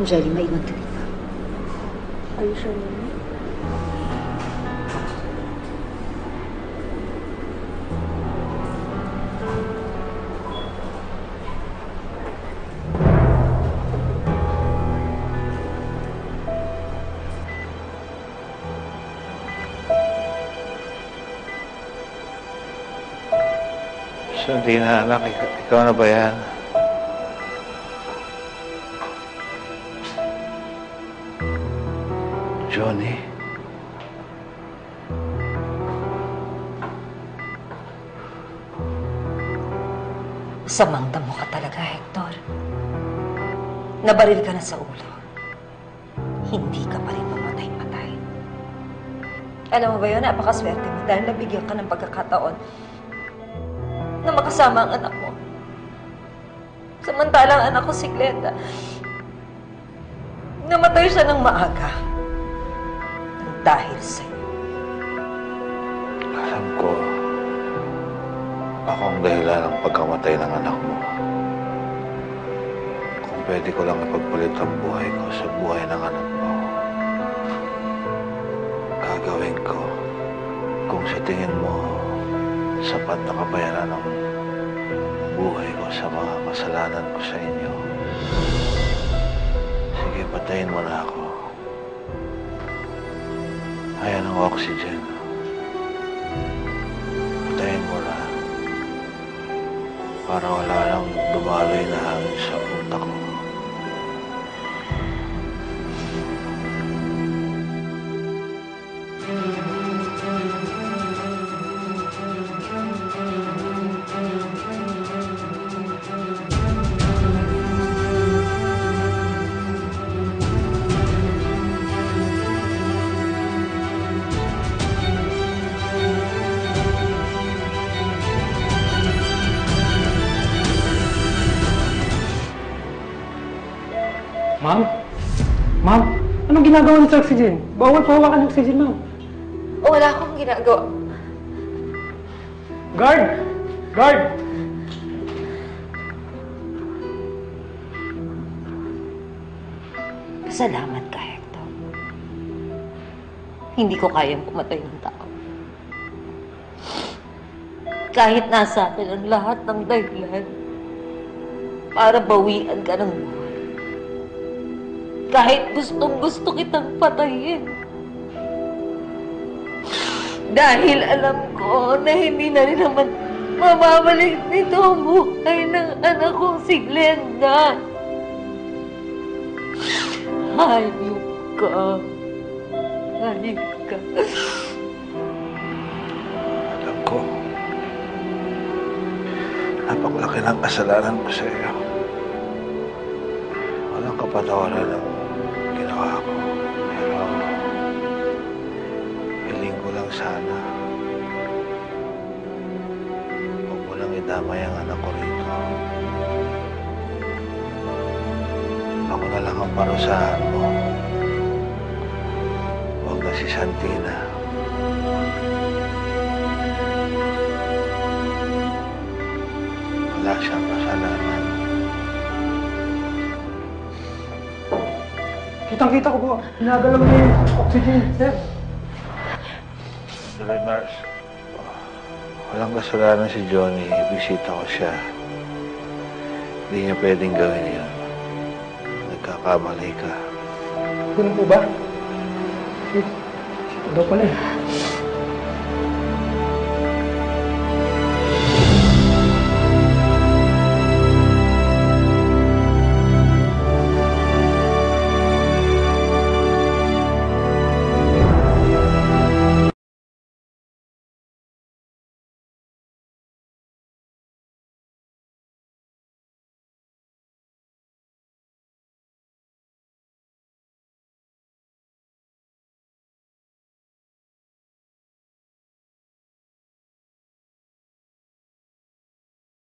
Jelly, maingat ka dito. Are you sure, Mami? Sandina, anak, ikaw na ba yan? Johnny? Samang damo ka talaga, Hector. Nabaril ka na sa ulo. Hindi ka pa rin mamatay-matay. Alam mo ba yun, napakaswerte mo dahil nabigyan ka ng pagkakataon na makasama ang anak mo. Samantalang anak ko si Glenda, namatay siya ng maaga dahil sa'yo. Alam ko, ako ang dahilan ng pagkamatay ng anak mo. Kung pwede ko lang ipagpalit ang buhay ko sa buhay ng anak mo, gagawin ko kung sa tingin mo sapat na kabayaran ng buhay ko sa mga kasalanan ko sa inyo. Sige, patayin mo na ako. Ayan ang oxygen. Patayin mo na. Para wala nang dumaloy na hangin sa utak ko. Ma'am? Ma'am? Anong ginagawa niyo sa oxygen? Bawal pahawakan ng oxygen, ma'am. Wala akong ginagawa. Guard! Guard! Salamat ka, Hector. Hindi ko kayang pumatay ng tao. Kahit nasa akin ang lahat ng dahilan para bawian ka ng buhay. Kahit gustong-gusto kitang patayin. Dahil alam ko na hindi na rin naman mababalik nito ang buhay ng anak kong si Glenda. Hayop ka. Hayop ka. Alam ko, napakalaki ng kasalanan ko sa iyo. Walang kapatawaran ng ginawa ko. Pero, hiling ko lang sana. Huwag mo nang idamay ang anak ko rito. Ako na lang ang parusahan mo. Huwag na si Santina. Wala siyang kasalanan. Kitang-kita ko po. Ginagalaw niya yung oxygen, sir. Dali, nurse. Walang kasalanan si Johnny. Bisita ko siya. Hindi niya pwedeng gawin yun. Nagkakamali ka. Ganun po ba? Ito daw pala eh.